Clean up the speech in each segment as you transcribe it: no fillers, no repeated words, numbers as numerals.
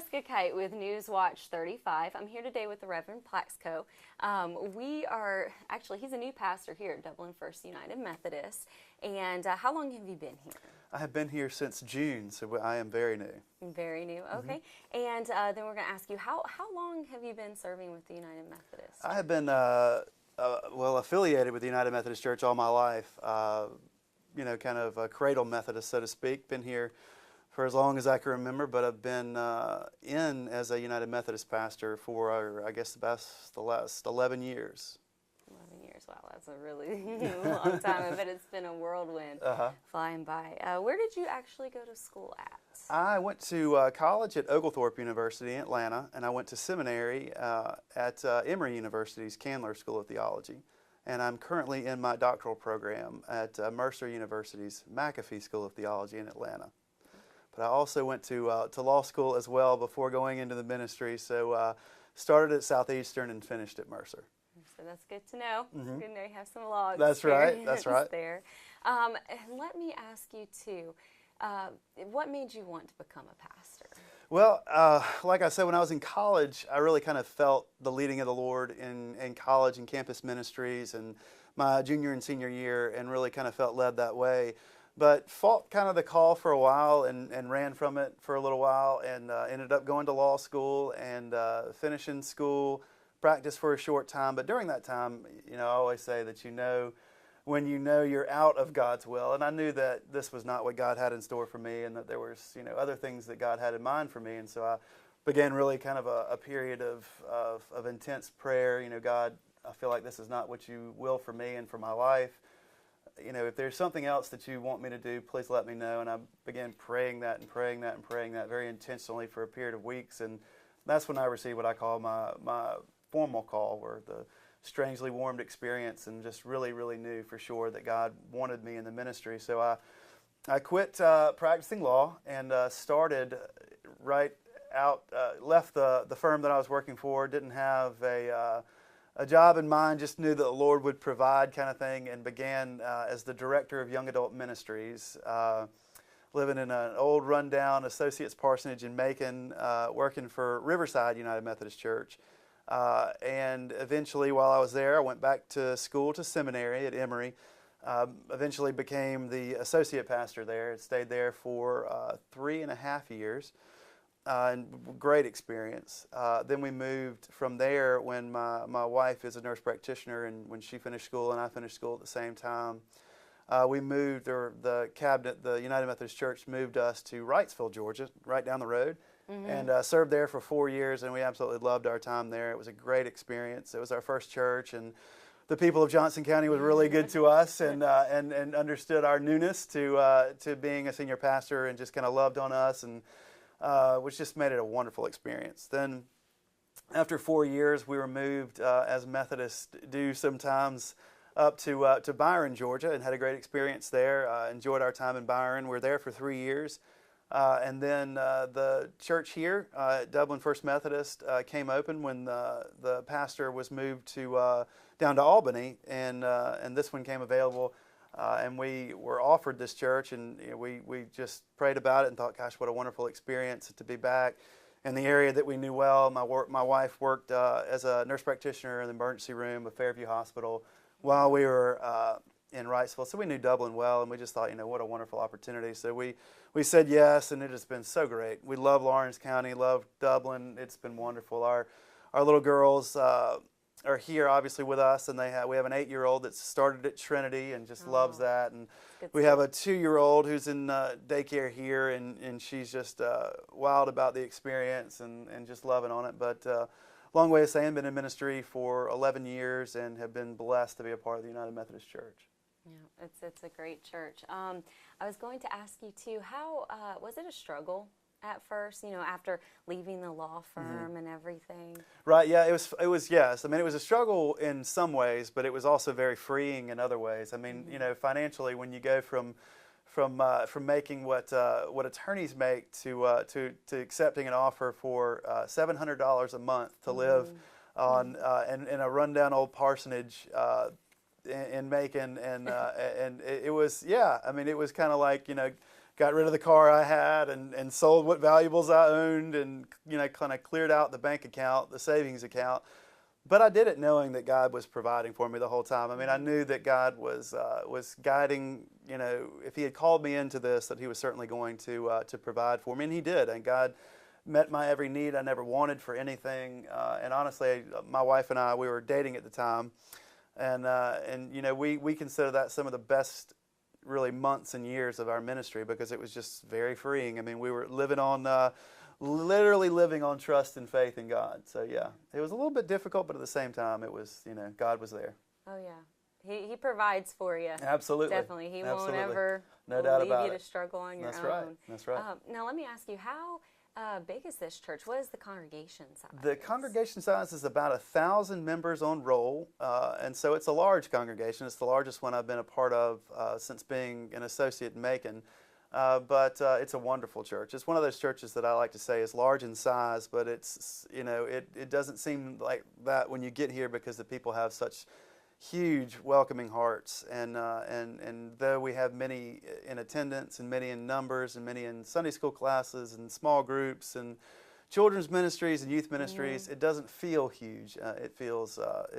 Jessica Kite with Newswatch 35. I'm here today with the Reverend Plaxico. He's a new pastor here at Dublin First United Methodist. And how long have you been here? I have been here since June, so I am very new. Very new, okay. And then we're going to ask you, how long have you been serving with the United Methodist? I have been, affiliated with the United Methodist Church all my life. Kind of a cradle Methodist, so to speak. Been here for as long as I can remember, but I've been in as a United Methodist pastor for, the last 11 years. 11 years, wow, that's a really long time. I bet it's been a whirlwind flying by. Where did you actually go to school at? I went to college at Oglethorpe University in Atlanta, and I went to seminary at Emory University's Candler School of Theology. And I'm currently in my doctoral program at Mercer University's McAfee School of Theology in Atlanta. But I also went to law school as well before going into the ministry. So started at Southeastern and finished at Mercer. So that's good to know. It's good to know you have some law That's right. That's right. There. And let me ask you too, what made you want to become a pastor? Well, like I said, when I was in college, I really kind of felt the leading of the Lord in college and campus ministries and my junior and senior year, and really kind of felt led that way. But fought kind of the call for a while and ran from it for a little while, and ended up going to law school and finishing school, practiced for a short time. But during that time, I always say that when you know you're out of God's will, and I knew that this was not what God had in store for me, and that there was other things that God had in mind for me, and so I began really kind of a period of intense prayer. God, I feel like this is not what you will for me and for my life. If there's something else that you want me to do, please let me know. And I began praying that very intentionally for a period of weeks, and that's when I received what I call my formal call, or the strangely warmed experience, and just really, really knew for sure that God wanted me in the ministry. So I quit practicing law and started right out, left the firm that I was working for, didn't have a job in mind, just knew that the Lord would provide kind of thing, and began as the director of young adult ministries, living in an old rundown associates parsonage in Macon, working for Riverside United Methodist Church. And eventually, while I was there, I went back to school, to seminary at Emory. Eventually became the associate pastor there. Stayed there for 3.5 years. And great experience. Then we moved from there when my wife is a nurse practitioner, and when she finished school and I finished school at the same time, we moved, or the United Methodist Church moved us to Wrightsville, Georgia, right down the road. And served there for 4 years, and we absolutely loved our time there. It was a great experience. It was our first church, and the people of Johnson County was really good to us, and understood our newness to being a senior pastor, and just kind of loved on us, and which just made it a wonderful experience. Then after 4 years, we were moved, as Methodists do sometimes, up to Byron, Georgia, and had a great experience there. Enjoyed our time in Byron. We were there for 3 years. And then the church here at Dublin First Methodist came open when the pastor was moved down to Albany, and this one came available, and we were offered this church, and we just prayed about it and thought, gosh, what a wonderful experience to be back in the area that we knew well. My wife worked as a nurse practitioner in the emergency room of Fairview Hospital while we were in Wrightsville, so we knew Dublin well, and we just thought, what a wonderful opportunity. So we said yes, and it has been so great. We love Lawrence County, love Dublin. It's been wonderful. Our little girls are here, obviously, with us, and we have an 8-year-old that started at Trinity and just loves that, and we have a 2-year-old who's in daycare here, and she's just wild about the experience and just loving on it. But long way of saying, been in ministry for 11 years and have been blessed to be a part of the United Methodist Church. Yeah, it's a great church. I was going to ask you too, how was it a struggle at first, after leaving the law firm and everything? Right, yeah, it was yes. I mean, it was a struggle in some ways, but it was also very freeing in other ways. I mean, financially, when you go from making what attorneys make to accepting an offer for $700 a month to live on in a rundown old parsonage in Macon, and it was, yeah, I mean, it was kind of like, got rid of the car I had and sold what valuables I owned and, kind of cleared out the bank account, the savings account. But I did it knowing that God was providing for me the whole time. I mean, I knew that God was guiding, if He had called me into this, that He was certainly going to provide for me. And He did. And God met my every need I never wanted for anything. And honestly, my wife and I, we were dating at the time. And we consider that some of the best really months and years of our ministry because it was just very freeing. I mean, we were literally living on trust and faith in God. So yeah, it was a little bit difficult, but at the same time, it was, God was there. Oh yeah, He provides for you. Absolutely, definitely. He Absolutely. won't ever leave you to struggle on your own. That's right. That's right. Now let me ask you, how big is this church? What is the congregation size? The congregation size is about 1,000 members on roll, and so it's a large congregation. It's the largest one I've been a part of since being an associate in Macon. But it's a wonderful church. It's one of those churches that I like to say is large in size, but it's, it doesn't seem like that when you get here because the people have such huge welcoming hearts. And though we have many in attendance and many in numbers and many in Sunday school classes and small groups and children's ministries and youth ministries, it doesn't feel huge. It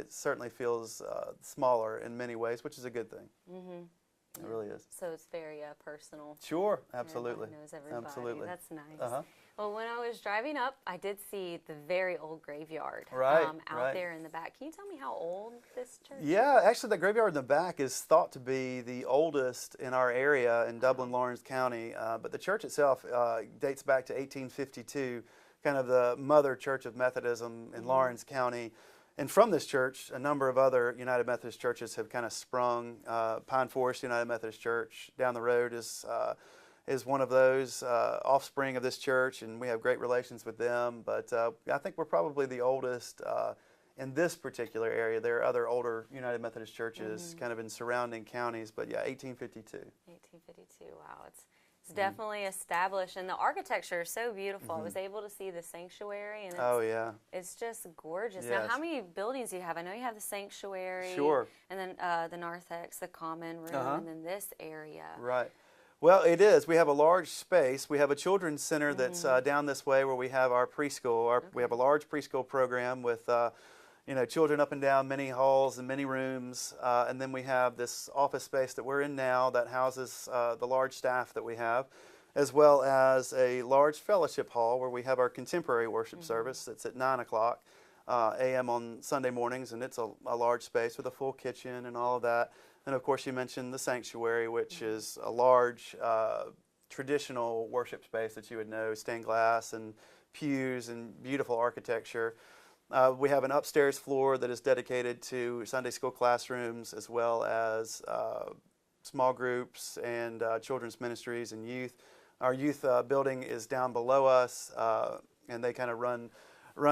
certainly feels smaller in many ways, which is a good thing. It really is. So it's very personal. Sure, absolutely. Everybody knows everybody. Absolutely. That's nice. Well, when I was driving up, I did see the very old graveyard out there in the back. Can you tell me how old this church is? Yeah, actually, the graveyard in the back is thought to be the oldest in our area in Dublin, Lawrence County. But the church itself dates back to 1852, kind of the mother church of Methodism in Lawrence County. And from this church, a number of other United Methodist churches have kind of sprung. Pine Forest United Methodist Church down the road is one of those offspring of this church, and we have great relations with them. But I think we're probably the oldest in this particular area. There are other older United Methodist churches kind of in surrounding counties, but yeah, 1852. 1852, wow. It's definitely established, and the architecture is so beautiful. I was able to see the sanctuary, and it's just gorgeous. Yes. Now, how many buildings do you have? I know you have the sanctuary, sure, and then the narthex, the common room, and then this area. Right. Well, it is. We have a large space. We have a children's center that's down this way where we have our preschool. We have a large preschool program with children up and down many halls and many rooms. And then we have this office space that we're in now that houses the large staff that we have, as well as a large fellowship hall where we have our contemporary worship service. It's at 9 o'clock a.m. on Sunday mornings, and it's a large space with a full kitchen and all of that. And of course, you mentioned the sanctuary, which is a large traditional worship space that you would know, stained glass and pews and beautiful architecture. We have an upstairs floor that is dedicated to Sunday school classrooms, as well as small groups and children's ministries and youth. Our youth building is down below us, and they kind of run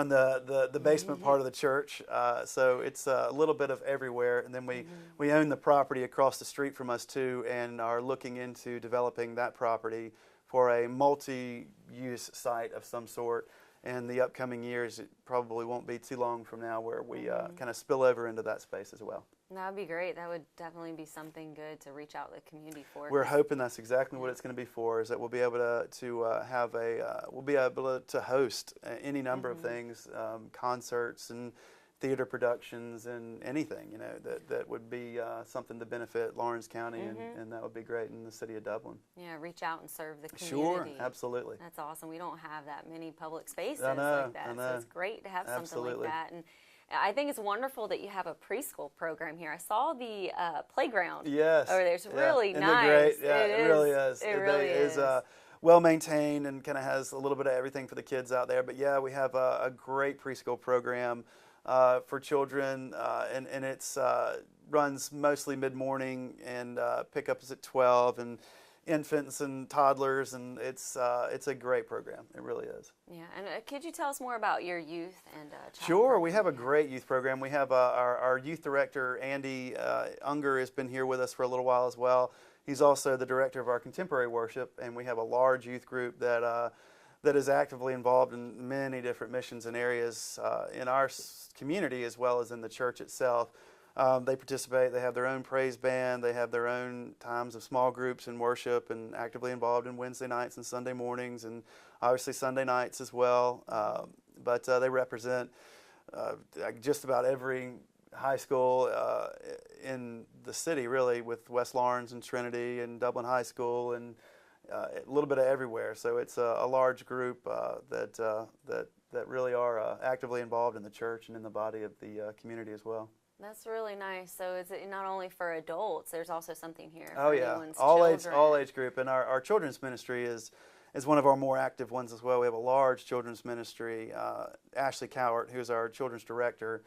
the basement part of the church. So it's a little bit of everywhere. And then we own the property across the street from us too, and are looking into developing that property for a multi-use site of some sort. In the upcoming years, it probably won't be too long from now where we kind of spill over into that space as well. That would be great. That would definitely be something good to reach out to the community for. We're hoping that's exactly what it's going to be for. Is that we'll be able to host any number of things, concerts and theater productions and anything that would be something to benefit Lawrence County, and that would be great in the city of Dublin. Yeah, reach out and serve the community. Sure, absolutely. That's awesome. We don't have that many public spaces like that, so it's great to have something like that. And I think it's wonderful that you have a preschool program here. I saw the playground over there. It's really nice. Great. Yeah, it really is. It really is. Well maintained and kind of has a little bit of everything for the kids out there. But yeah, we have a great preschool program for children, and it's runs mostly mid-morning, and pickup is at 12, and infants and toddlers, and it's a great program. It really is. Yeah, and could you tell us more about your youth and child Sure, program? We have a great youth program. We have our youth director, Andy Unger, has been here with us for a little while as well. He's also the director of our contemporary worship, and we have a large youth group that is actively involved in many different missions and areas in our community as well as in the church itself. They participate. They have their own praise band. They have their own times of small groups and worship, and actively involved in Wednesday nights and Sunday mornings, and obviously Sunday nights as well. But they represent just about every high school in the city, really, with West Lawrence and Trinity and Dublin High School, and a little bit of everywhere. So it's a large group that really are actively involved in the church and in the body of the community as well. That's really nice. So it's not only for adults, there's also something here for oh yeah, all age group. And our children's ministry is one of our more active ones as well. We have a large children's ministry. Ashley Cowart, who's our children's director,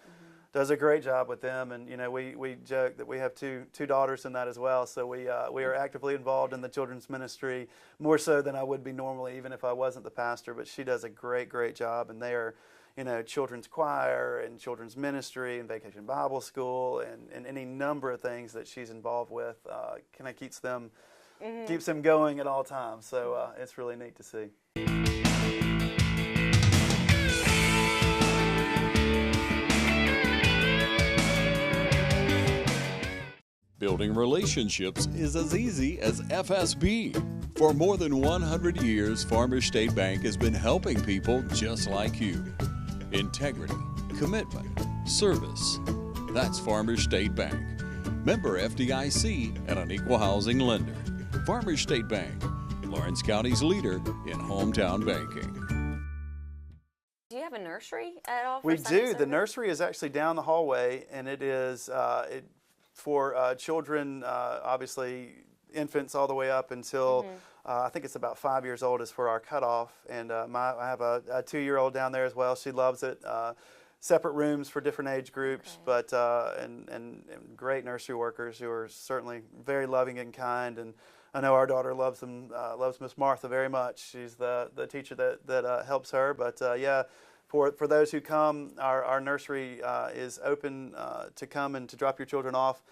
does a great job with them. And we joke that we have two daughters in that as well. So we are actively involved in the children's ministry, more so than I would be normally, even if I wasn't the pastor. But she does a great job, and they are children's choir and children's ministry and vacation Bible school and any number of things that she's involved with. Kind of keeps them going at all times. So it's really neat to see. Building relationships is as easy as FSB. For more than 100 years, Farmers State Bank has been helping people just like you. Integrity, commitment, service. That's Farmers State Bank. Member FDIC and an equal housing lender. Farmers State Bank, Lawrence County's leader in hometown banking. Do you have a nursery at all? We do. The nursery is actually down the hallway, and it is for children, obviously infants all the way up until I think it's about 5 years old is for our cutoff. And I have a 2-year-old down there as well. She loves it. Separate rooms for different age groups, but and great nursery workers who are certainly very loving and kind. And I know our daughter loves them, loves Miss Martha very much. She's the teacher that helps her. But yeah, for those who come, our nursery is open to come and to drop your children off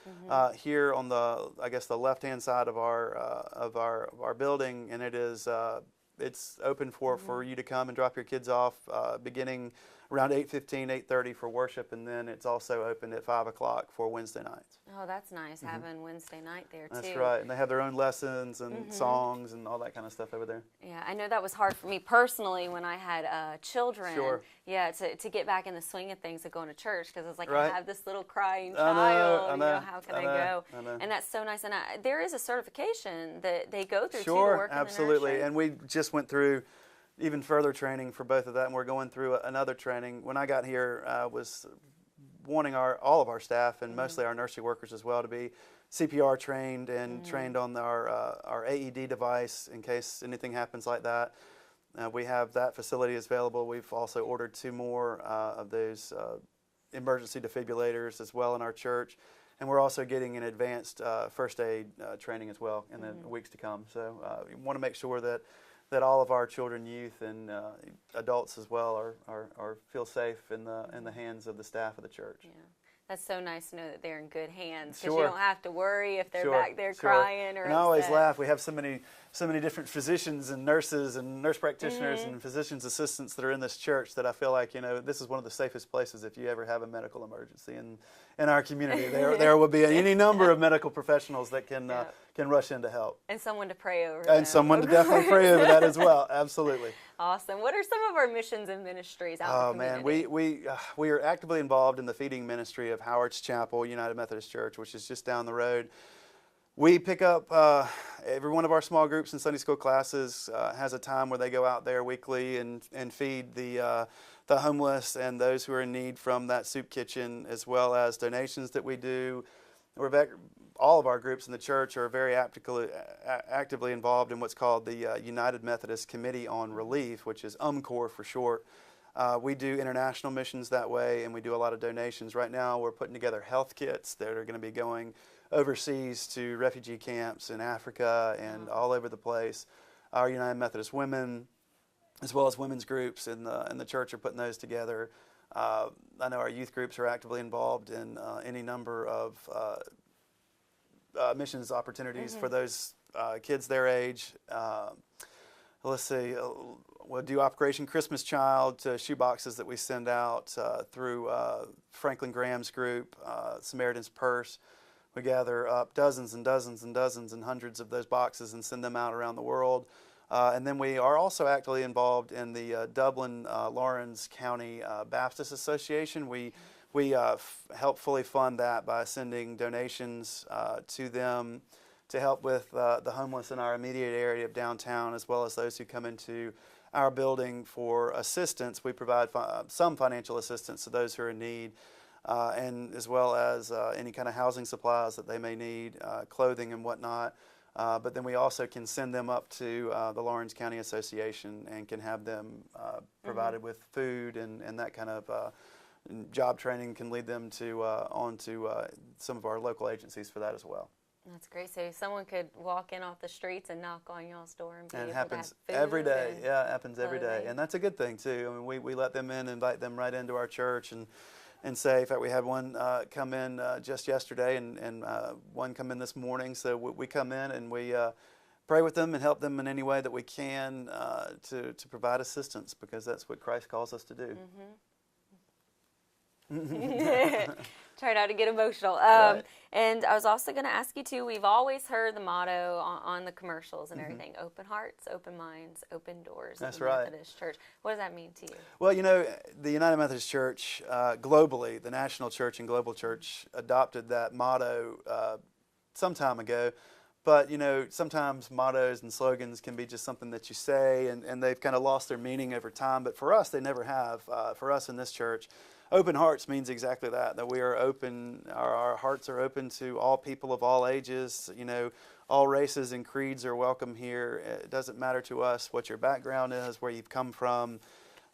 here on the left-hand side of our building, and it's open for you to come and drop your kids off beginning around 8:15, 8:30 for worship, and then it's also open at 5 o'clock for Wednesday nights. Oh, that's nice, having Wednesday night there, too. That's right, and they have their own lessons and songs and all that kind of stuff over there. Yeah, I know that was hard for me personally when I had children. Sure. Yeah, to get back in the swing of things of going to church, because it's like, right. I have this little crying child, I know, how can I go? I know. And that's so nice. And there is a certification that they go through, sure, to work absolutely. in the nursery. And we just went through even further training for both of that, and we're going through another training. When I got here, was wanting all of our staff and mostly our nursery workers as well to be CPR trained and trained on our AED device in case anything happens like that. We have that facility available. We've also ordered 2 more of those emergency defibrillators as well in our church, and we're also getting an advanced first aid training as well in the weeks to come. So we want to make sure that all of our children, youth, and adults as well are feel safe in the hands of the staff of the church. Yeah. That's so nice to know that they're in good hands, because Sure. you don't have to worry if they're Sure. back there Sure. crying or and upset. I always laugh. We have so many different physicians and nurses and nurse practitioners and physicians assistants that are in this church that I feel like this is one of the safest places if you ever have a medical emergency in our community. There will be any number of medical professionals that can rush in to help. And someone to pray over. And someone to definitely pray over that as well. Absolutely. Awesome. What are some of our missions and ministries out in the community? Man, we are actively involved in the feeding ministry of Howard's Chapel United Methodist Church, which is just down the road. We pick up every one of our small groups and Sunday school classes has a time where they go out there weekly and feed the homeless and those who are in need from that soup kitchen, as well as donations that we do. All of our groups in the church are very actively involved in what's called the United Methodist Committee on Relief, which is UMCOR for short. We do international missions that way, and we do a lot of donations. Right now, we're putting together health kits that are going to be going overseas to refugee camps in Africa and all over the place. Our United Methodist Women, as well as women's groups in the church, are putting those together. I know our youth groups are actively involved in any number of missions opportunities for those kids their age. let's see, we'll do Operation Christmas Child to shoeboxes that we send out through Franklin Graham's group, Samaritan's Purse. We gather up dozens and dozens and dozens and hundreds of those boxes and send them out around the world. And then we are also actively involved in the Dublin, Lawrence County Baptist Association. We help fully fund that by sending donations to them to help with the homeless in our immediate area of downtown, as well as those who come into our building for assistance. We provide some financial assistance to those who are in need, and as well as any kind of housing supplies that they may need, clothing and whatnot. But then we also can send them up to the Lawrence County Association and can have them provided with food and that kind of job training, can lead them to on to some of our local agencies for that as well. That's great. So someone could walk in off the streets and knock on y'all's door and be and it able happens to have food every day. and Yeah, it happens every day, clothing. and that's a good thing too. I mean, we let them in, invite them right into our church, and say, in fact, we had one come in just yesterday, and one come in this morning. So we come in and we pray with them and help them in any way that we can to provide assistance, because that's what Christ calls us to do. Try not to get emotional. Right. And I was also going to ask you too, we've always heard the motto on the commercials and everything, open hearts, open minds, open doors. That's at the right. Methodist Church. What does that mean to you? Well, you know, the United Methodist Church globally, the national church and global church, adopted that motto some time ago. But, you know, sometimes mottos and slogans can be just something that you say, and they've kind of lost their meaning over time. But for us, they never have. For us in this church, open hearts means exactly that we are open, our hearts are open to all people of all ages. You know, all races and creeds are welcome here. It doesn't matter to us what your background is, where you've come from,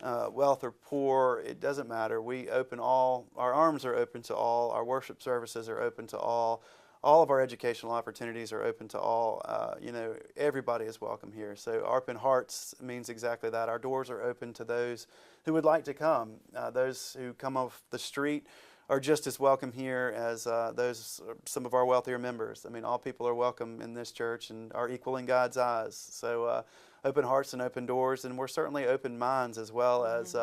wealth or poor, it doesn't matter. We open all, our arms are open to all, our worship services are open to all of our educational opportunities are open to all. You know, everybody is welcome here. So open hearts means exactly that. Our doors are open to those who would like to come. Those who come off the street are just as welcome here as some of our wealthier members. I mean, all people are welcome in this church and are equal in God's eyes. So open hearts and open doors, and we're certainly open minds as well. As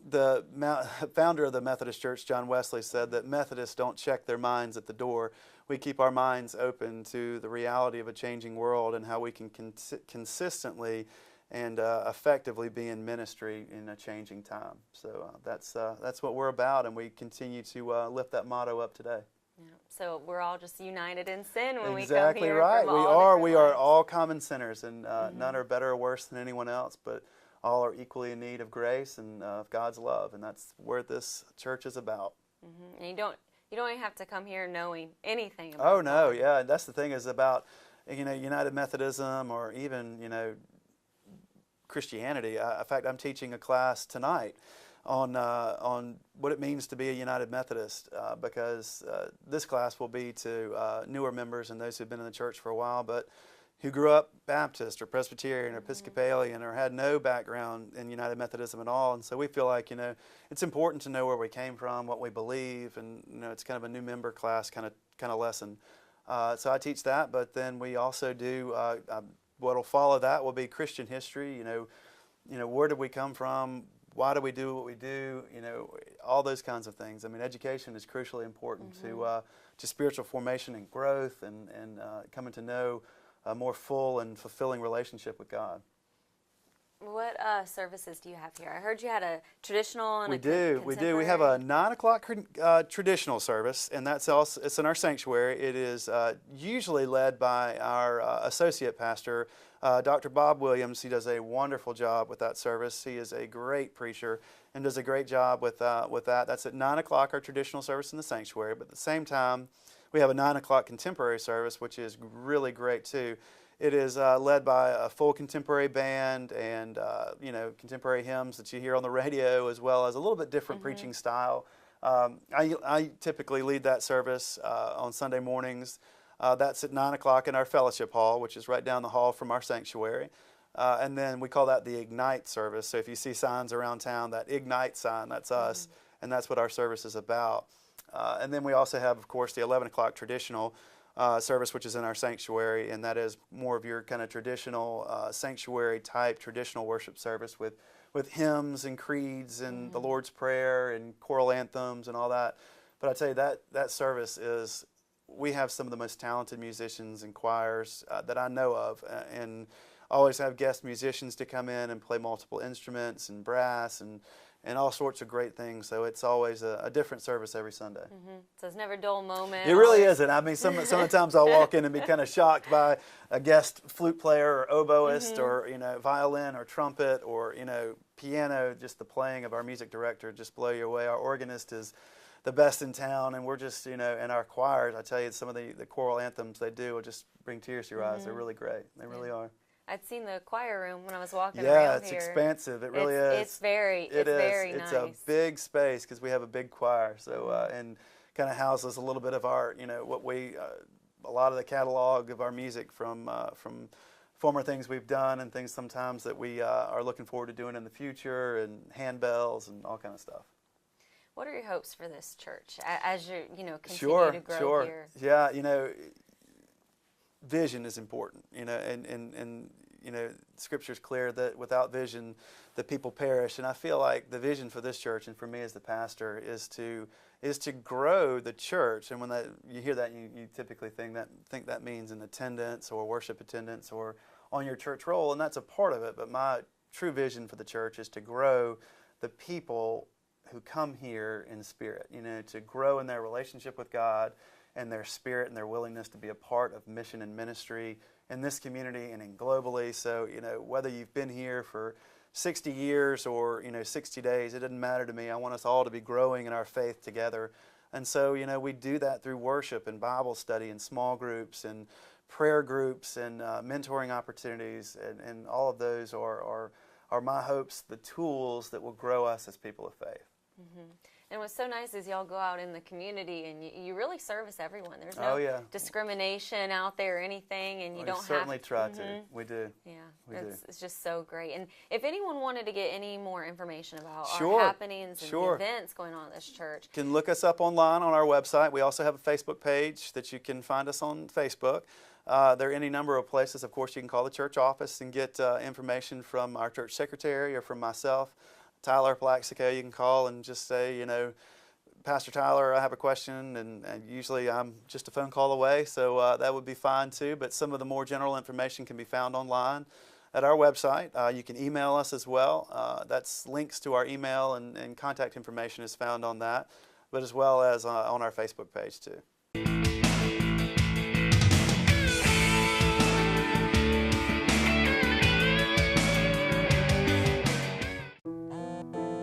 the founder of the Methodist Church, John Wesley, said that Methodists don't check their minds at the door. We keep our minds open to the reality of a changing world and how we can consistently and effectively be in ministry in a changing time. So that's what we're about, and we continue to lift that motto up today. Yeah. So we're all just united in sin when we come Exactly here. right. We are all common sinners, and none are better or worse than anyone else, but all are equally in need of grace and of God's love, and that's where this church is about. And you don't even have to come here knowing anything about Oh no, God. yeah, that's the thing is about, you know, United Methodism or even, you know, Christianity. In fact, I'm teaching a class tonight on what it means to be a United Methodist, because this class will be to newer members and those who've been in the church for a while, but who grew up Baptist or Presbyterian or Episcopalian or had no background in United Methodism at all. And so we feel like, you know, it's important to know where we came from, what we believe, and, you know, it's kind of a new member class kind of lesson. So I teach that, but then we also do, what will follow that will be Christian history. You know, where did we come from? Why do we do what we do? You know, all those kinds of things. I mean, education is crucially important to spiritual formation and growth and coming to know a more full and fulfilling relationship with God. What services do you have here? I heard you had a traditional and We do. We have a 9 o'clock traditional service, and it's in our sanctuary. It is usually led by our associate pastor, Dr. Bob Williams. He does a wonderful job with that service. He is a great preacher and does a great job with that. That's at 9 o'clock, our traditional service in the sanctuary. But at the same time, we have a 9 o'clock contemporary service, which is really great too. It is led by a full contemporary band and you know, contemporary hymns that you hear on the radio, as well as a little bit different preaching style. I typically lead that service on Sunday mornings. That's at 9 o'clock in our fellowship hall, which is right down the hall from our sanctuary. And then we call that the Ignite service. So if you see signs around town, that Ignite sign, that's us, and that's what our service is about. And then we also have, of course, the 11 o'clock traditional, service, which is in our sanctuary, and that is more of your kind of traditional sanctuary type, traditional worship service with hymns and creeds and the Lord's Prayer and choral anthems and all that. But I tell you, that service is, we have some of the most talented musicians and choirs that I know of, and always have guest musicians to come in and play multiple instruments and brass and all sorts of great things. So it's always a different service every Sunday. So it's never a dull moment. It really isn't. I mean, some of the times I'll walk in and be kind of shocked by a guest flute player or oboist or, violin or trumpet or, piano. Just the playing of our music director just blow you away. Our organist is the best in town, and we're just, and our choirs, I tell you, some of the choral anthems they do will just bring tears to your eyes. They're really great. They really are. I'd seen the choir room when I was walking around here. Yeah, it's expansive. It really is. It's very nice. It's a big space because we have a big choir, so and kind of houses a little bit of our, what we, a lot of the catalog of our music from former things we've done and things sometimes that we are looking forward to doing in the future, and handbells and all kind of stuff. What are your hopes for this church as you continue to grow here? Yeah, vision is important, and Scripture's clear that without vision, the people perish. And I feel like the vision for this church, and for me as the pastor, is to grow the church. And when you hear that, you typically think that means an attendance or worship attendance or on your church roll, and that's a part of it. But my true vision for the church is to grow the people who come here in spirit, to grow in their relationship with God and their spirit and their willingness to be a part of mission and ministry in this community and in globally. So, whether you've been here for 60 years or, 60 days, it doesn't matter to me. I want us all to be growing in our faith together. And so, we do that through worship and Bible study and small groups and prayer groups and mentoring opportunities, and all of those are my hopes, the tools that will grow us as people of faith. And what's so nice is y'all go out in the community and you really service everyone. There's no discrimination out there or anything, and you don't have to. We certainly try to. We do. Yeah, it's just so great. And if anyone wanted to get any more information about our happenings and events going on at this church, you can look us up online on our website. We also have a Facebook page that you can find us on Facebook. There are any number of places. Of course, you can call the church office and get information from our church secretary or from myself, Tyler Plaxico. You can call and just say, Pastor Tyler, I have a question, and usually I'm just a phone call away, so that would be fine too. But some of the more general information can be found online at our website. You can email us as well. That's links to our email and contact information is found on that, but as well as on our Facebook page too.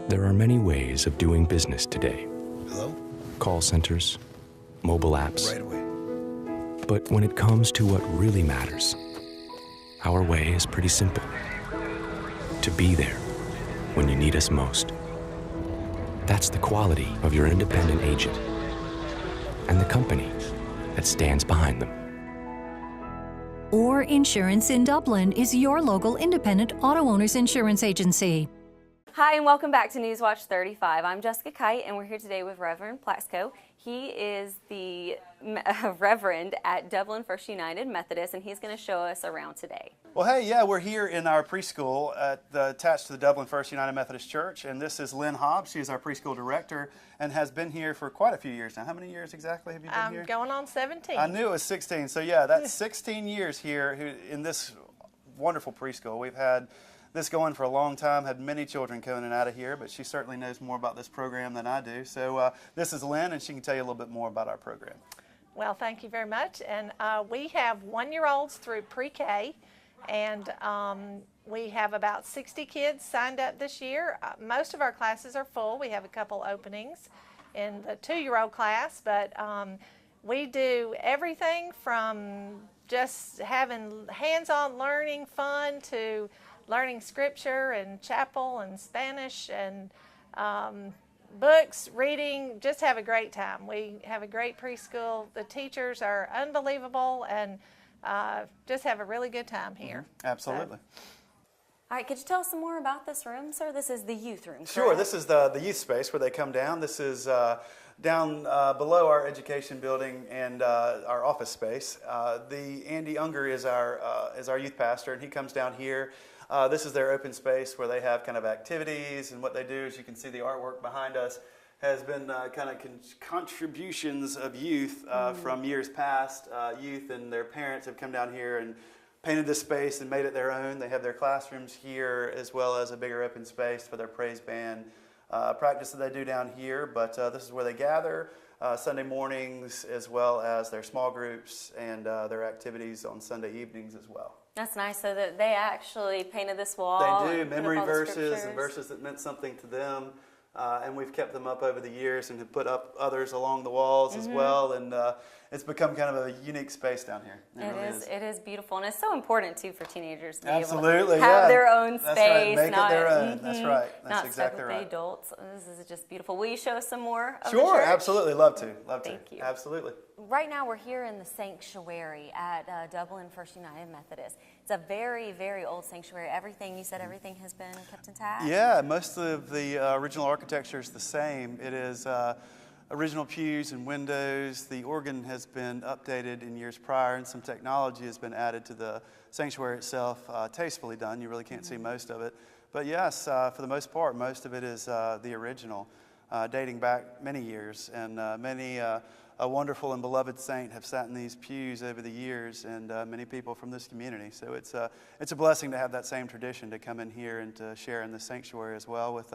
There are many ways of doing business today. Hello? Call centers, mobile apps. Right away. But when it comes to what really matters, our way is pretty simple. To be there when you need us most. That's the quality of your independent agent and the company that stands behind them. Orr Insurance in Dublin is your local independent auto owners insurance agency. Hi, and welcome back to Newswatch 35. I'm Jessica Kite, and we're here today with Reverend Plaxico. He is the Reverend at Dublin First United Methodist, and he's going to show us around today. Well, hey, we're here in our preschool attached to the Dublin First United Methodist Church, and this is Lynn Hobbs. She is our preschool director and has been here for quite a few years now. How many years exactly have you been here? I'm going on 17. I knew it was 16, so yeah, that's 16 years here in this wonderful preschool. We've had this going for a long time, had many children coming in and out of here, but she certainly knows more about this program than I do. So this is Lynn, and she can tell you a little bit more about our program. Well, thank you very much. And we have 1-year-olds through pre-K, and we have about 60 kids signed up this year. Most of our classes are full. We have a couple openings in the 2-year-old class, but we do everything from just having hands-on learning fun to learning scripture and chapel and Spanish and books, reading, just have a great time. We have a great preschool. The teachers are unbelievable and just have a really good time here. Absolutely. All right, could you tell us some more about this room, sir? This is the youth room, correct? Sure, this is the youth space where they come down. This is down below our education building and our office space. Andy Unger is our youth pastor, and he comes down here. This is their open space where they have kind of activities, and what they do, as you can see the artwork behind us, has been kind of contributions of youth from years past. Youth and their parents have come down here and painted this space and made it their own. They have their classrooms here as well as a bigger open space for their praise band practice that they do down here. But this is where they gather Sunday mornings, as well as their small groups and their activities on Sunday evenings as well. That's nice. So that they actually painted this wall. They do, memory verses and verses that meant something to them. And we've kept them up over the years and have put up others along the walls as well. And it's become kind of a unique space down here. It is beautiful. And it's so important, too, for teenagers to be Absolutely, able to have their own space. That's right. Make it their own. That's right. That's not exactly stuck with right. the adults. This is just beautiful. Will you show us some more of Sure, the church? absolutely. Love to. Thank you. Absolutely. Right now we're here in the sanctuary at Dublin First United Methodist. It's a very, very old sanctuary. Everything has been kept intact? Yeah, most of the original architecture is the same. It is original pews and windows. The organ has been updated in years prior, and some technology has been added to the sanctuary itself. Tastefully done. You really can't see most of it. But yes, for the most part, most of it is the original, dating back many years. And many a wonderful and beloved saint have sat in these pews over the years, and many people from this community. So it's a blessing to have that same tradition, to come in here and to share in the sanctuary as well with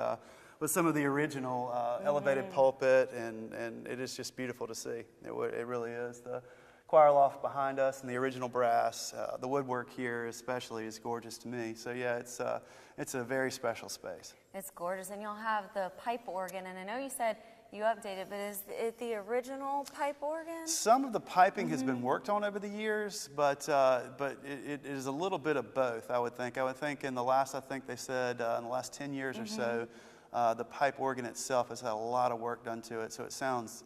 some of the original elevated pulpit, and it is just beautiful to see. It really is. The choir loft behind us and the original brass, the woodwork here especially is gorgeous to me. So yeah, it's a very special space. It's gorgeous, and you'll have the pipe organ, and I know you said you updated, but is it the original pipe organ? Some of the piping has been worked on over the years, but it is a little bit of both, I would think. I would think in the last, they said in the last 10 years or so, the pipe organ itself has had a lot of work done to it, so it sounds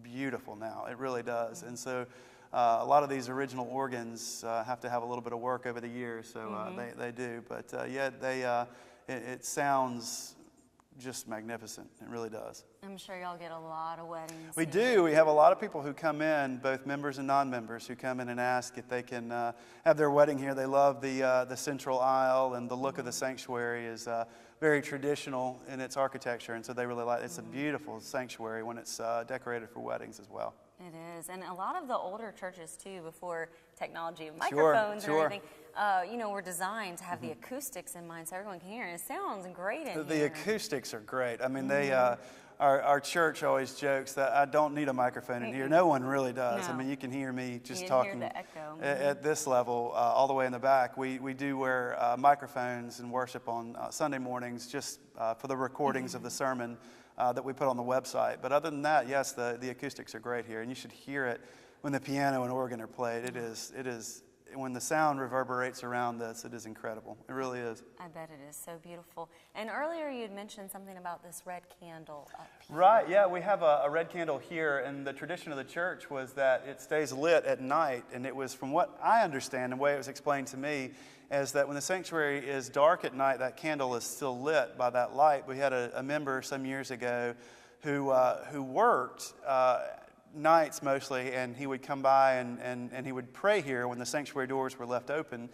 beautiful now. It really does. And so a lot of these original organs have to have a little bit of work over the years, so they do. But it sounds just magnificent. It really does. I'm sure y'all get a lot of weddings. We do. We have a lot of people who come in, both members and non-members, who come in and ask if they can have their wedding here. They love the central aisle, and the look of the sanctuary is very traditional in its architecture, and so they really like it. It's a beautiful sanctuary when it's decorated for weddings as well. It is, and a lot of the older churches too, before technology of microphones or anything, were designed to have the acoustics in mind, so everyone can hear. And it sounds great in here. The acoustics are great. I mean, our church always jokes that I don't need a microphone in here. No one really does. No. I mean, you can hear me just you talking hear the echo. At this level, all the way in the back. We do wear microphones and worship on Sunday mornings, just for the recordings of the sermon that we put on the website. But other than that, yes, the acoustics are great here, and you should hear it when the piano and organ are played. It is when the sound reverberates around this, it is incredible. It really is. I bet it is so beautiful. And earlier you had mentioned something about this red candle up here. Right, yeah, we have a red candle here, and the tradition of the church was that it stays lit at night, and it was, from what I understand, the way it was explained to me, is that when the sanctuary is dark at night, that candle is still lit by that light. We had a member some years ago who worked nights mostly, and he would come by and he would pray here when the sanctuary doors were left open.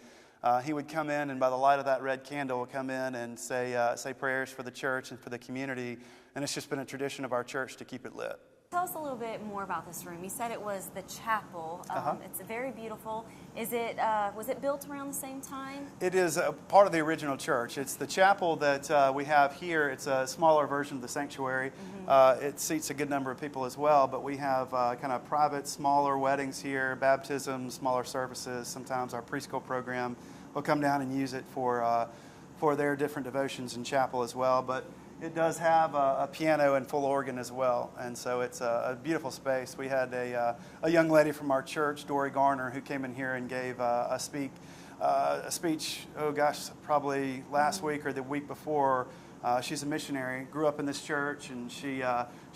He would come in, and by the light of that red candle, come in and say prayers for the church and for the community, and it's just been a tradition of our church to keep it lit. Tell us a little bit more about this room. You said it was the chapel. It's very beautiful. Was it built around the same time? It is a part of the original church. It's the chapel that we have here. It's a smaller version of the sanctuary. It seats a good number of people as well, but we have kind of private, smaller weddings here, baptisms, smaller services. Sometimes our preschool program will come down and use it for their different devotions in chapel as well. But it does have a piano and full organ as well, and so it's a beautiful space. We had a young lady from our church, Dory Garner, who came in here and gave a speech, probably last week or the week before. She's a missionary, grew up in this church, and she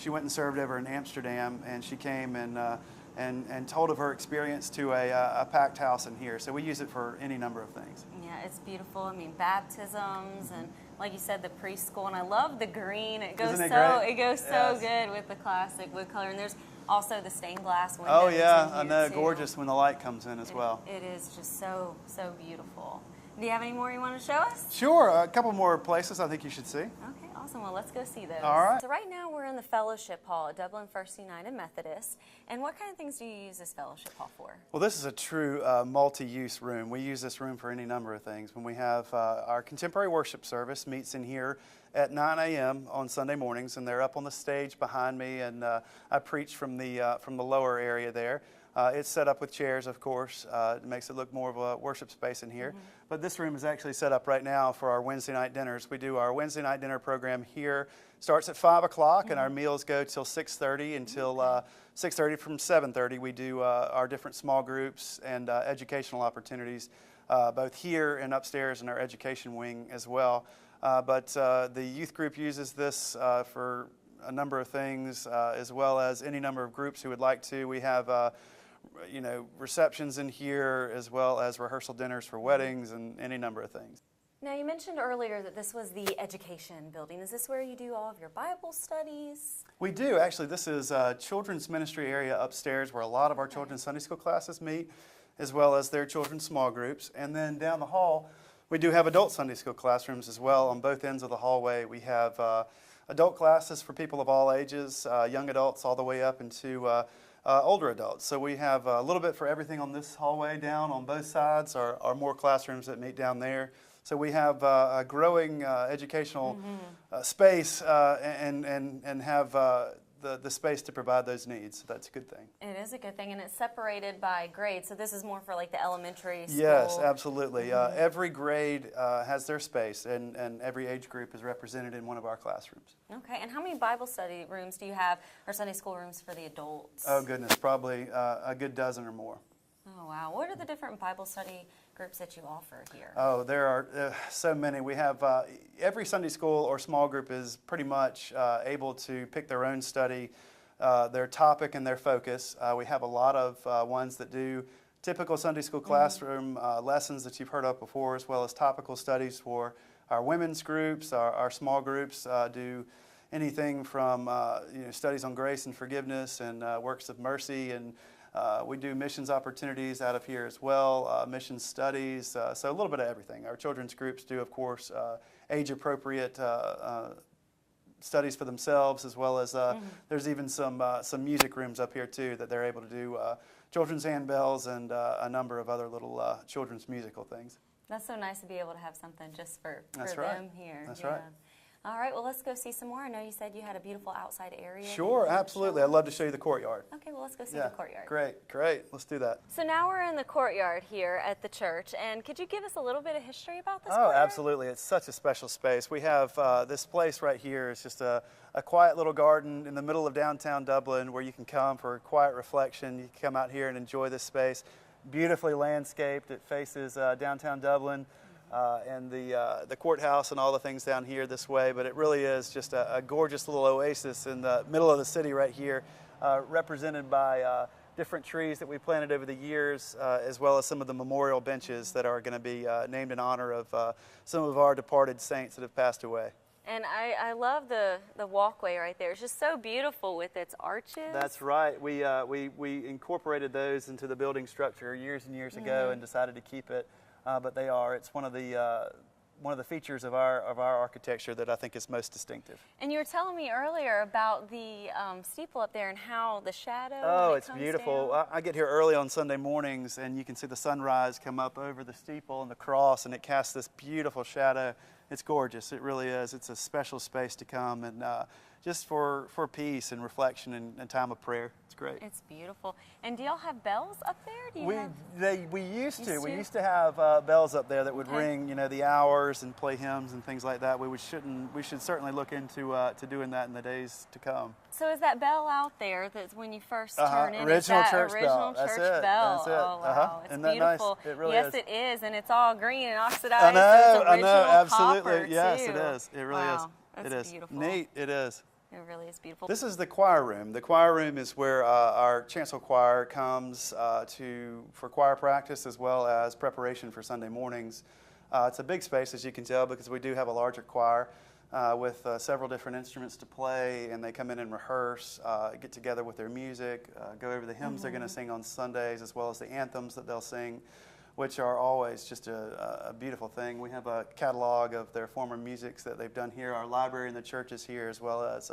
went and served over in Amsterdam, and she came and and told of her experience to a packed house in here. So we use it for any number of things. Yeah, it's beautiful. I mean, baptisms and, like you said, the preschool, and I love the green. It goes so good with the classic wood color, and there's also the stained glass windows. Oh yeah, I know, too. Gorgeous when the light comes in as well. It is just so beautiful. Do you have any more you want to show us? Sure, a couple more places I think you should see. Okay, awesome. Well, let's go see those. All right. So right now we're in the fellowship hall at Dublin First United Methodist. And what kind of things do you use this fellowship hall for? Well, this is a true multi-use room. We use this room for any number of things. When we have our contemporary worship service meets in here at 9 a.m. on Sunday mornings, and they're up on the stage behind me, and I preach from the lower area there. It's set up with chairs, of course. It makes it look more of a worship space in here. But this room is actually set up right now for our Wednesday night dinners. We do our Wednesday night dinner program here. Starts at 5 o'clock, and our meals go till 6:30 until 6:30. From 7:30, we do our different small groups and educational opportunities, both here and upstairs in our education wing as well. But the youth group uses this for a number of things, as well as any number of groups who would like to. We have receptions in here, as well as rehearsal dinners for weddings and any number of things. Now, you mentioned earlier that this was the education building. Is this where you do all of your Bible studies? We do, actually. This is a children's ministry area upstairs where a lot of our children's Sunday school classes meet, as well as their children's small groups. And then down the hall, we do have adult Sunday school classrooms as well. On both ends of the hallway, we have adult classes for people of all ages, young adults all the way up into older adults. So we have a little bit for everything on this hallway. Down on both sides are more classrooms that meet down there. So we have a growing educational space and have the space to provide those needs. So that's a good thing. It is a good thing, and it's separated by grade. So this is more for like the elementary school. Yes, absolutely. Every grade has their space, and every age group is represented in one of our classrooms. Okay, and how many Bible study rooms do you have, or Sunday school rooms for the adults? Oh goodness, probably a good dozen or more. Oh wow, what are the different Bible study groups that you offer here? Oh, there are so many. We have every Sunday school or small group is pretty much able to pick their own study, their topic and their focus. We have a lot of ones that do typical Sunday school classroom lessons that you've heard of before, as well as topical studies for our women's groups. Our small groups do anything from studies on grace and forgiveness and works of mercy, and we do missions opportunities out of here as well, mission studies, so a little bit of everything. Our children's groups do, of course, age-appropriate studies for themselves, as well as there's even some music rooms up here too that they're able to do children's handbells and a number of other little children's musical things. That's so nice to be able to have something just for That's them right. here. That's right. All right, well, let's go see some more. I know you said you had a beautiful outside area. Sure, absolutely. I'd love to show you the courtyard. Okay, well, let's go see the courtyard. Great. Let's do that. So now we're in the courtyard here at the church, and could you give us a little bit of history about this Oh, courtyard? absolutely. It's such a special space. We have this place right here. It's just a quiet little garden in the middle of downtown Dublin where you can come for quiet reflection. You can come out here and enjoy this space. Beautifully landscaped. It faces downtown Dublin. And the courthouse and all the things down here this way, but it really is just a gorgeous little oasis in the middle of the city right here, represented by different trees that we planted over the years, as well as some of the memorial benches that are going to be named in honor of some of our departed saints that have passed away. And I love the walkway right there. It's just so beautiful with its arches. That's right. We incorporated those into the building structure years and years ago and decided to keep it. But they are. It's one of the features of our architecture that I think is most distinctive. And you were telling me earlier about the steeple up there and how the shadow. Oh, it's beautiful. I get here early on Sunday mornings, and you can see the sunrise come up over the steeple and the cross, and it casts this beautiful shadow. It's gorgeous. It really is. It's a special space to come and just for peace and reflection and time of prayer. It's great. It's beautiful. And do y'all have bells up there? We used to. We used to have bells up there that would ring, the hours and play hymns and things like that. We should certainly look into to doing that in the days to come. So is that bell out there that's when you first turn in? Original is that church original bell. church That's it. bell? That's it. Oh wow, it's Isn't that beautiful. Nice? It really yes, is. it is, and it's all green and oxidized. I know. So it's original Absolutely. copper, Yes, too. it is. It really is. That's it is beautiful. neat. It is. It really is beautiful. This is the choir room. The choir room is where our chancel choir comes for choir practice as well as preparation for Sunday mornings. It's a big space, as you can tell, because we do have a larger choir with several different instruments to play, and they come in and rehearse, get together with their music, go over the hymns they're going to sing on Sundays, as well as the anthems that they'll sing, which are always just a beautiful thing. We have a catalog of their former musics that they've done here. Our library in the church is here, as well as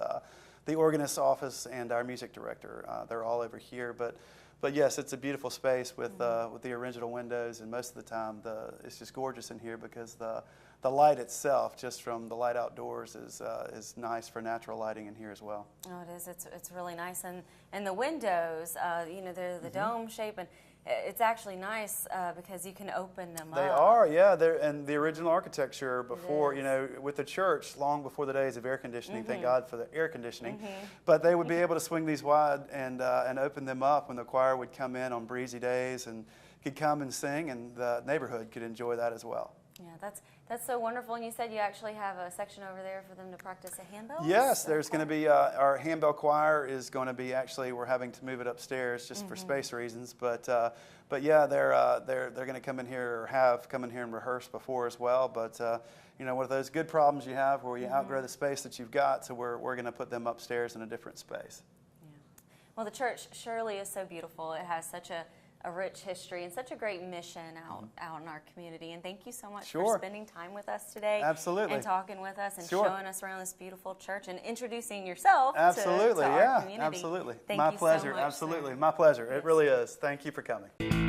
the organist's office and our music director. They're all over here. But yes, it's a beautiful space with the original windows, and most of the time it's just gorgeous in here because the light itself, just from the light outdoors, is nice for natural lighting in here as well. Oh, it is. It's really nice, and the windows, they're the dome shape, and it's actually nice because you can open them up. They are, yeah. And the original architecture before, with the church, long before the days of air conditioning, thank God for the air conditioning, but they would be able to swing these wide and open them up when the choir would come in on breezy days and could come and sing, and the neighborhood could enjoy that as well. Yeah, that's so wonderful. And you said you actually have a section over there for them to practice a handbell? Yes, there's going to be our handbell choir is going to be we're having to move it upstairs just for space reasons. But yeah, they're going to come in here or have come in here and rehearse before as well. But one of those good problems you have where you outgrow the space that you've got, so we're going to put them upstairs in a different space. Yeah. Well, the church surely is so beautiful. It has such a rich history and such a great mission out in our community. And thank you so much for spending time with us today. Absolutely. And talking with us and showing us around this beautiful church and introducing yourself Absolutely, to our community. Absolutely. Thank My you pleasure. so much, Absolutely. sir. My pleasure. It really is. Thank you for coming.